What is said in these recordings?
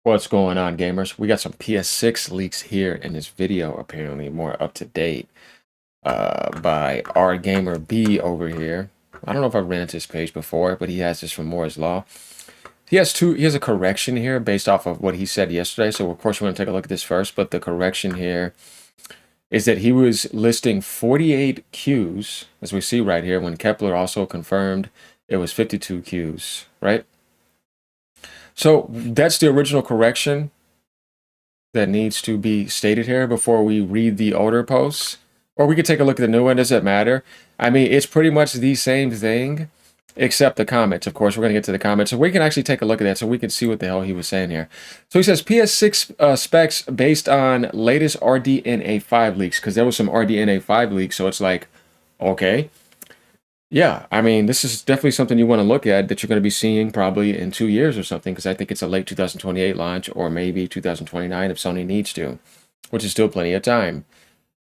What's going on, gamers? We got some PS6 leaks here in this video, apparently more up to date, by our gamer B over here. I don't know if I've ran into this page before, but he has this from Moore's Law. He has a correction here based off of what he said yesterday. So of course we're going to take a look at this first, but the correction here is that he was listing 48 Qs, as we see right here, when Kepler also confirmed it was 52 Qs, right? So that's the original correction that needs to be stated here before we read the older posts. Or we could take a look at the new one. Does it matter? I mean, it's pretty much the same thing, except the comments. Of course, we're going to get to the comments. So we can actually take a look at that so we can see what the hell he was saying here. So he says PS6 specs based on latest RDNA5 leaks, because there was some RDNA5 leaks. So it's like, okay. Yeah, I mean, this is definitely something you want to look at that you're going to be seeing probably in 2 years or something, because I think it's a late 2028 launch or maybe 2029 if Sony needs to, which is still plenty of time.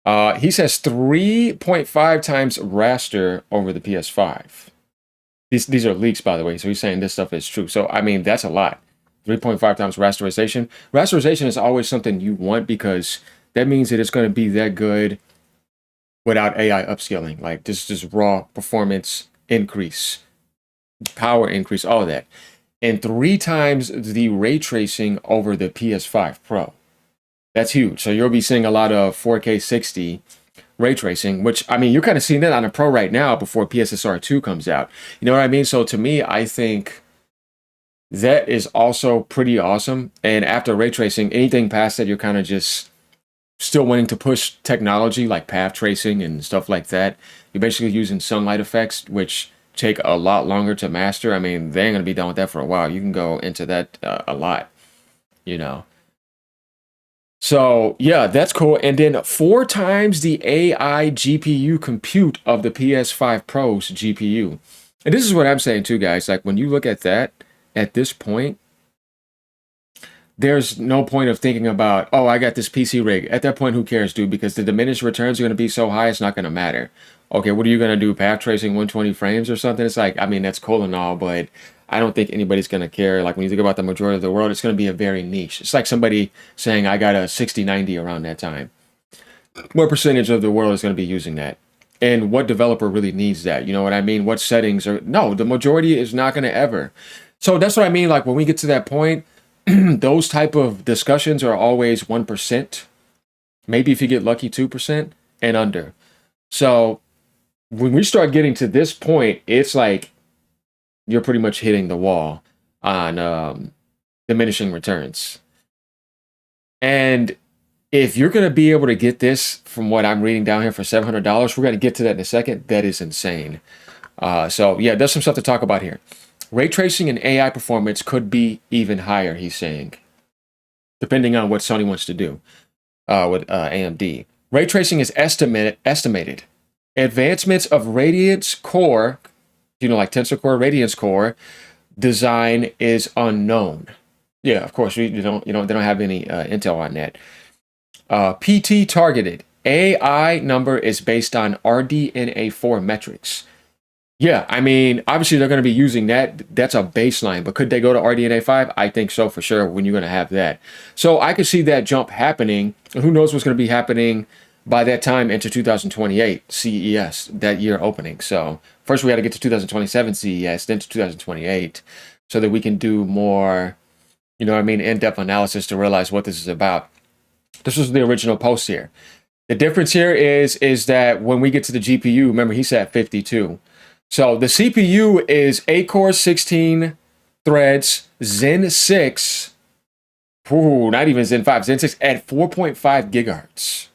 He says 3.5 times raster over the PS5. These are leaks, by the way, so he's saying this stuff is true. So, I mean, that's a lot. 3.5 times rasterization. Rasterization is always something you want because that means that it's going to be that good without AI upscaling. Like this is just raw performance increase, power increase, all of that. And 3 times the ray tracing over the PS5 Pro. That's huge. So you'll be seeing a lot of 4K 60 ray tracing, which, I mean, you're kind of seeing that on a Pro right now before PSSR 2 comes out. You know what I mean? So to me, I think that is also pretty awesome. And after ray tracing, anything past that, you're kind of just still wanting to push technology like path tracing and stuff like that. You're basically using sunlight effects, which take a lot longer to master. I mean, they ain't going to be done with that for a while. You can go into that a lot, you know. So, yeah, that's cool. And then 4 times the AI GPU compute of the PS5 Pro's GPU. And this is what I'm saying too, guys. Like, when you look at that, at this point, there's no point of thinking about, oh, I got this PC rig. At that point, who cares, dude? Because the diminished returns are going to be so high, it's not going to matter. Okay, what are you going to do? Path tracing 120 frames or something? It's like, I mean, that's cool and all, but I don't think anybody's going to care. Like when you think about the majority of the world, it's going to be a very niche. It's like somebody saying, I got a 6090 around that time. What percentage of the world is going to be using that? And what developer really needs that? You know what I mean? What settings are... No, the majority is not going to ever. So that's what I mean. Like when we get to that point, those type of discussions are always 1%. Maybe if you get lucky, 2% and under. So when we start getting to this point, it's like you're pretty much hitting the wall on diminishing returns. And if you're going to be able to get this from what I'm reading down here for $700, we're going to get to that in a second. That is insane. So yeah, there's some stuff to talk about here. Ray tracing and AI performance could be even higher, he's saying, depending on what Sony wants to do with AMD. Ray tracing is estimated. Advancements of Radiance Core, you know, like Tensor Core, Radiance Core design is unknown. Yeah, of course, they don't have any intel on that. PT targeted. AI number is based on RDNA4 metrics. Yeah, I mean, obviously they're going to be using that. That's a baseline, but could they go to RDNA5? I think so for sure when you're going to have that. So I could see that jump happening. Who knows what's going to be happening by that time into 2028 CES, that year opening. So first we got to get to 2027 CES, then to 2028, so that we can do more, you know what I mean, in-depth analysis to realize what this is about. This was the original post here. The difference here is that when we get to the GPU, remember he said 52. So the CPU is 8 cores, 16 threads, Zen 6. Ooh, not even Zen 5, Zen 6 at 4.5 gigahertz.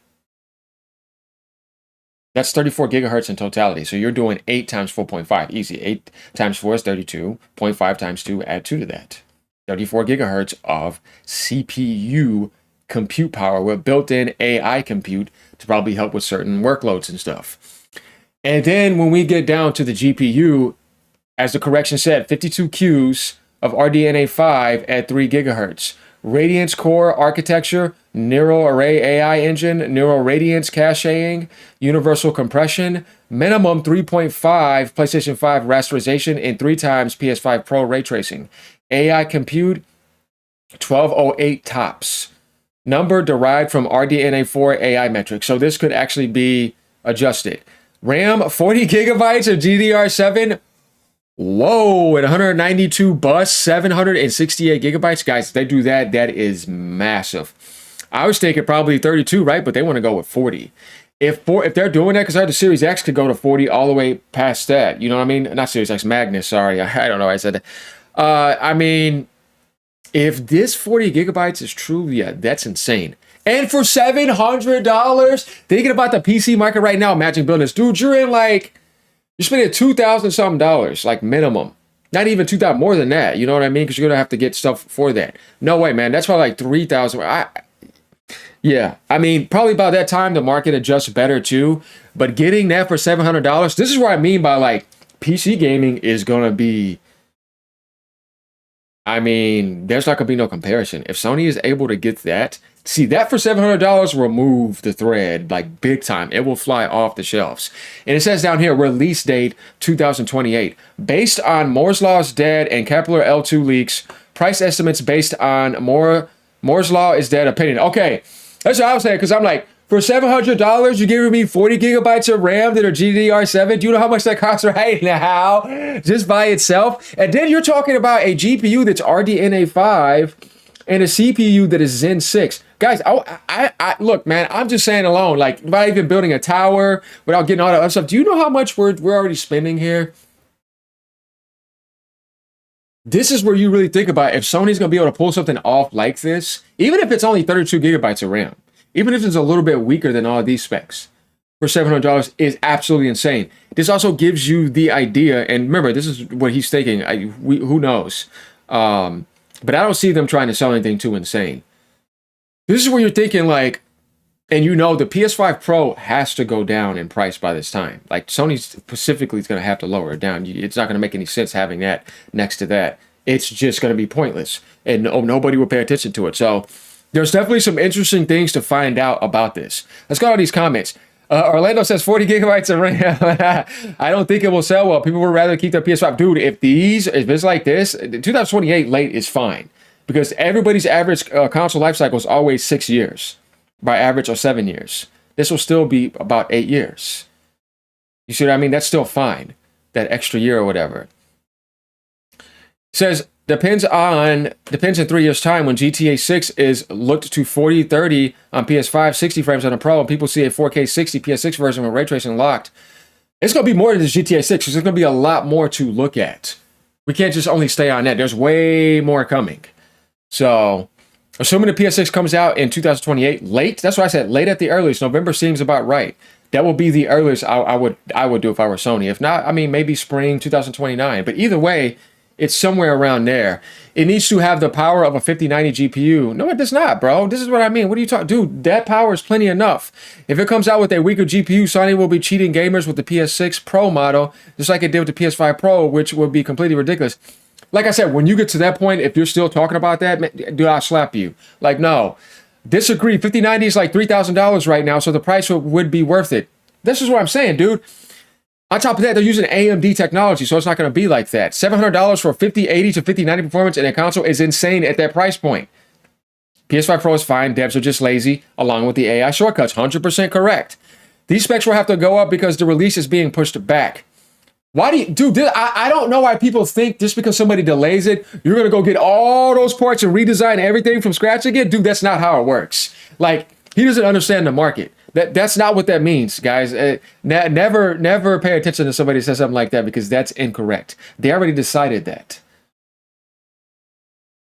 That's 34 gigahertz in totality. So you're doing 8 times 4.5. Easy. 8 times 4 is 32. 0.5 times 2, add 2 to that. 34 gigahertz of CPU compute power with built-in AI compute to probably help with certain workloads and stuff. And then when we get down to the GPU, as the correction said, 52 Qs of RDNA5 at 3 gigahertz. Radiance Core architecture, Neural Array AI engine, Neural Radiance caching, universal compression, minimum 3.5 PlayStation 5 rasterization, and 3 times PS5 Pro ray tracing. AI compute 1208 tops. Number derived from RDNA4 AI metrics. So this could actually be adjusted. RAM 40 gigabytes of GDR7. Whoa, at 192 bus, 768 gigabytes. Guys, if they do that, that is massive. I was thinking probably 32, right? But they want to go with 40. If they're doing that, because I heard the Series X could go to 40 all the way past that. You know what I mean? Not Series X, Magnus, sorry. I don't know why I said that. I mean, if this 40 gigabytes is true, yeah, that's insane. And for $700, thinking about the PC market right now, imagine building this. Dude, you're spending $2,000 something dollars, like minimum. Not even 2,000, more than that. You know what I mean? Because you're gonna have to get stuff for that. No way, man. That's probably like 3,000. Yeah, I mean, probably by that time the market adjusts better too. But getting that for $700, this is what I mean by like PC gaming is gonna be. I mean, there's not gonna be no comparison. If Sony is able to get that, see that for $700 will move the thread like big time. It will fly off the shelves. And it says down here, release date 2028. Based on Moore's Law's dead and Kepler L2 leaks, price estimates based on Moore's Law is dead opinion. Okay, that's what I was saying, because I'm like, for $700, you're giving me 40 gigabytes of RAM that are GDDR7. Do you know how much that costs right now? Just by itself. And then you're talking about a GPU that's RDNA 5 and a CPU that is Zen 6. Guys, I look, man, I'm just saying alone, like, without even building a tower, without getting all that other stuff, do you know how much we're already spending here? This is where you really think about if Sony's going to be able to pull something off like this, even if it's only 32 gigabytes of RAM, even if it's a little bit weaker than all of these specs, for $700 is absolutely insane. This also gives you the idea, and remember, this is what he's thinking. Who knows? But I don't see them trying to sell anything too insane. This is where you're thinking like, and you know the PS5 Pro has to go down in price by this time. Like Sony specifically is going to have to lower it down. It's not going to make any sense having that next to that. It's just going to be pointless, and nobody will pay attention to it. So there's definitely some interesting things to find out about this. Let's go to these comments. Orlando says 40 gigabytes of RAM. I don't think it will sell well. People would rather keep their PS5. Dude, if it's like this, 2028 late is fine, because everybody's average console life cycle is always 6 years by average, or 7 years. This will still be about 8 years. You see what I mean? That's still fine. That extra year or whatever. Says depends in 3 years time when GTA 6 is looked to 4030 on PS5, 60 frames on a Pro, and people see a 4K 60 PS6 version with ray tracing locked. It's going to be more than just GTA 6. There's going to be a lot more to look at. We can't just only stay on that. There's way more coming. So, assuming the PS6 comes out in 2028, late, that's why I said late at the earliest. November seems about right. That would be the earliest I would do if I were Sony. If not, I mean, maybe spring 2029. But either way, it's somewhere around there. It needs to have the power of a 5090 GPU. No, it does not, bro. This is what I mean. What are you talking? Dude, that power is plenty enough. If it comes out with a weaker GPU, Sony will be cheating gamers with the PS6 Pro model, just like it did with the PS5 Pro, which would be completely ridiculous. Like I said, when you get to that point, if you're still talking about that, man, dude, I'll slap you. Like, no. Disagree. 5090 is like $3,000 right now, so the price would be worth it. This is what I'm saying, dude. On top of that, they're using AMD technology, so it's not going to be like that. $700 for 5080 to 5090 performance in a console is insane at that price point. PS5 Pro is fine. Devs are just lazy, along with the AI shortcuts. 100% correct. These specs will have to go up because the release is being pushed back. Why do you, dude, I don't know why people think just because somebody delays it, you're going to go get all those parts and redesign everything from scratch again. Dude, that's not how it works. Like, he doesn't understand the market. That's not what that means, guys. Never pay attention to somebody who says something like that, because that's incorrect. They already decided that.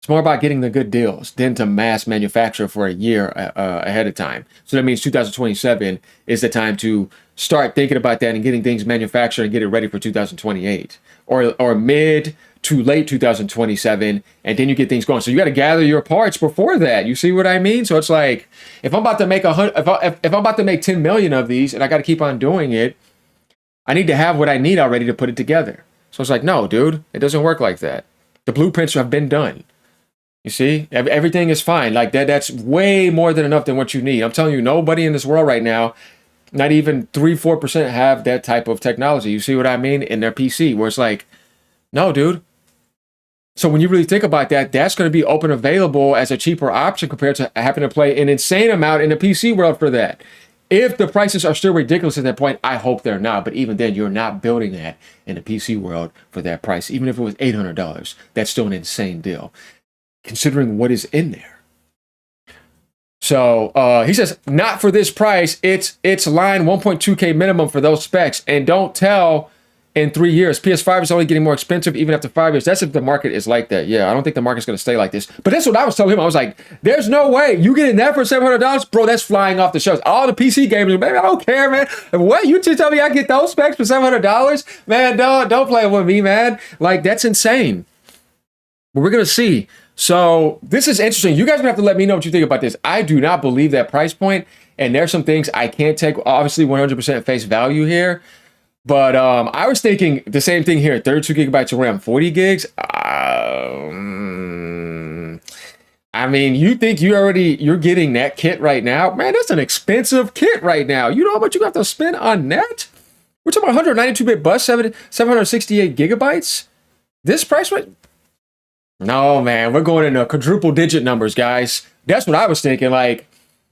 It's more about getting the good deals than to mass manufacture for a year ahead of time. So that means 2027 is the time to start thinking about that and getting things manufactured and get it ready for 2028 or mid to late 2027, and then you get things going. So you got to gather your parts before that. You see what I mean? So it's like, if I'm about to make if I'm about to make 10 million of these and I got to keep on doing it, I need to have what I need already to put it together. So it's like, no, dude, it doesn't work like that. The blueprints have been done. You see, everything is fine. Like that. That's way more than enough than what you need. I'm telling you, nobody in this world right now, not even 3-4% have that type of technology. You see what I mean? In their PC, where it's like, no, dude. So when you really think about that, that's going to be open available as a cheaper option compared to having to play an insane amount in the PC world for that. If the prices are still ridiculous at that point, I hope they're not. But even then, you're not building that in the PC world for that price. Even if it was $800, that's still an insane deal, considering what is in there. So he says, not for this price. It's line 1.2K minimum for those specs. And don't tell in 3 years. PS5 is only getting more expensive even after 5 years. That's if the market is like that. Yeah, I don't think the market's going to stay like this. But that's what I was telling him. I was like, there's no way. You getting that for $700? Bro, that's flying off the shelves. All the PC gamers, baby, I don't care, man. What? You just tell me I get those specs for $700? Man, don't play with me, man. Like, that's insane. But we're going to see. So this is interesting. You guys are going to have to let me know what you think about this. I do not believe that price point. And there's some things I can't take, obviously, 100% face value here. But I was thinking the same thing here. 32 gigabytes of RAM, 40 gigs. I mean, you think you're getting that kit right now? Man, that's an expensive kit right now. You know how much you have to spend on that? We're talking about 192-bit bus, 768 gigabytes. This price point? No, man, we're going into quadruple digit numbers, guys. That's what I was thinking. Like,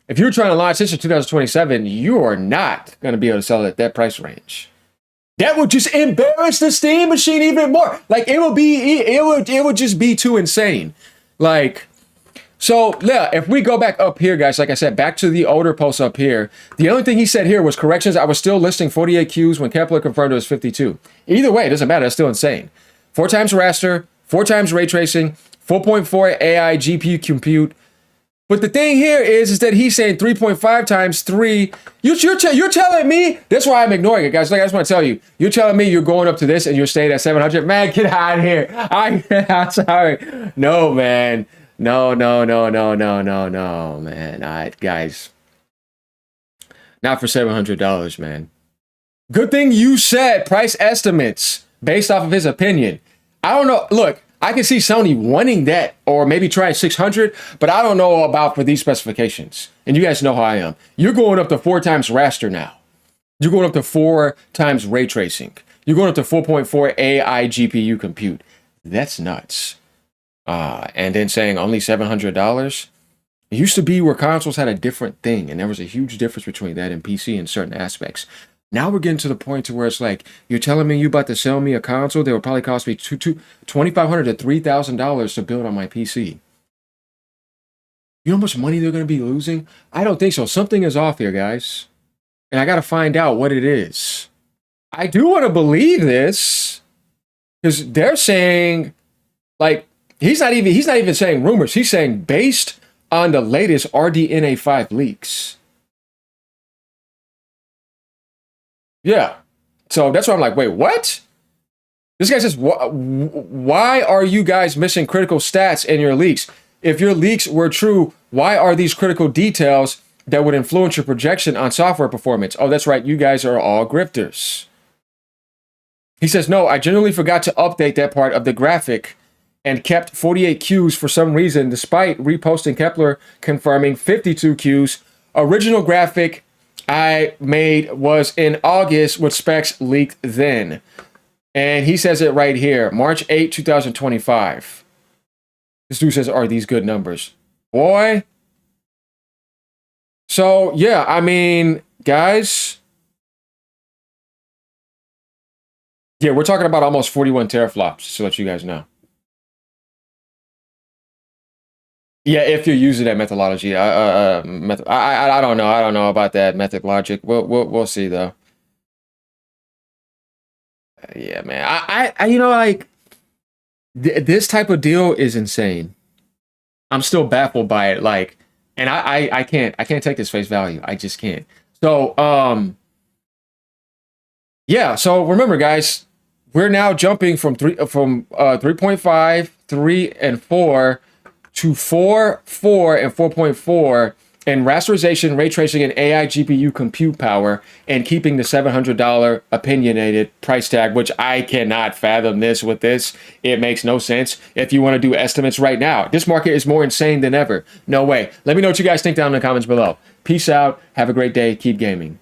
if you're trying to launch this in 2027, you are not going to be able to sell it at that price range. That would just embarrass the Steam machine even more. Like, it would just be too insane. Like, so yeah, if we go back up here, guys, like I said, back to the older posts up here, the only thing he said here was corrections. I was still listing 48 Qs when Kepler confirmed it was 52. Either way, it doesn't matter. It's still insane. 4 times raster, 4 times ray tracing, 4.4 AI GPU compute. But the thing here is that he's saying 3.5 times 3. You're telling me, that's why I'm ignoring it, guys. Like, I just want to tell you, you're telling me you're going up to this and you're staying at 700. Man, get out of here. I'm sorry. No, man. No, man. Guys. Not for $700, man. Good thing you said price estimates based off of his opinion. I don't know. Look. I can see Sony wanting that or maybe try 600, but I don't know about for these specifications. And you guys know how I am. You're going up to 4 times raster now. You're going up to 4 times ray tracing. You're going up to 4.4 AI GPU compute. That's nuts. And then saying only $700. It used to be where consoles had a different thing, and there was a huge difference between that and PC in certain aspects. Now we're getting to the point to where it's like, you're telling me you about to sell me a console that will probably cost me $2,500 to $3,000 to build on my PC. You know how much money they're going to be losing? I don't think so. Something is off here, guys. And I got to find out what it is. I do want to believe this because they're saying, like, he's not even saying rumors. He's saying based on the latest RDNA 5 leaks. Yeah. So that's why I'm like, wait, what? This guy says, why are you guys missing critical stats in your leaks? If your leaks were true, why are these critical details that would influence your projection on software performance? Oh, that's right. You guys are all grifters. He says, no, I generally forgot to update that part of the graphic and kept 48 Qs for some reason, despite reposting Kepler confirming 52 Qs. Original graphic I made was in August with specs leaked then. And he says it right here, March 8, 2025. This dude says, are these good numbers? Boy. So, yeah, I mean, guys. Yeah, we're talking about almost 41 teraflops, just to let you guys know. Yeah, if you're using that methodology, I don't know. I don't know about that method logic. We'll see though. Yeah, man. I you know, like this type of deal is insane. I'm still baffled by it. Like, and I can't take this face value. I just can't. So yeah. So remember, guys, we're now jumping from 3.5, 3, and 4. To 4, 4, and 4.4 in rasterization, ray tracing, and AI GPU compute power, and keeping the $700 opinionated price tag, which I cannot fathom this with this. It makes no sense. If you want to do estimates right now, this market is more insane than ever. No way. Let me know what you guys think down in the comments below. Peace out. Have a great day. Keep gaming.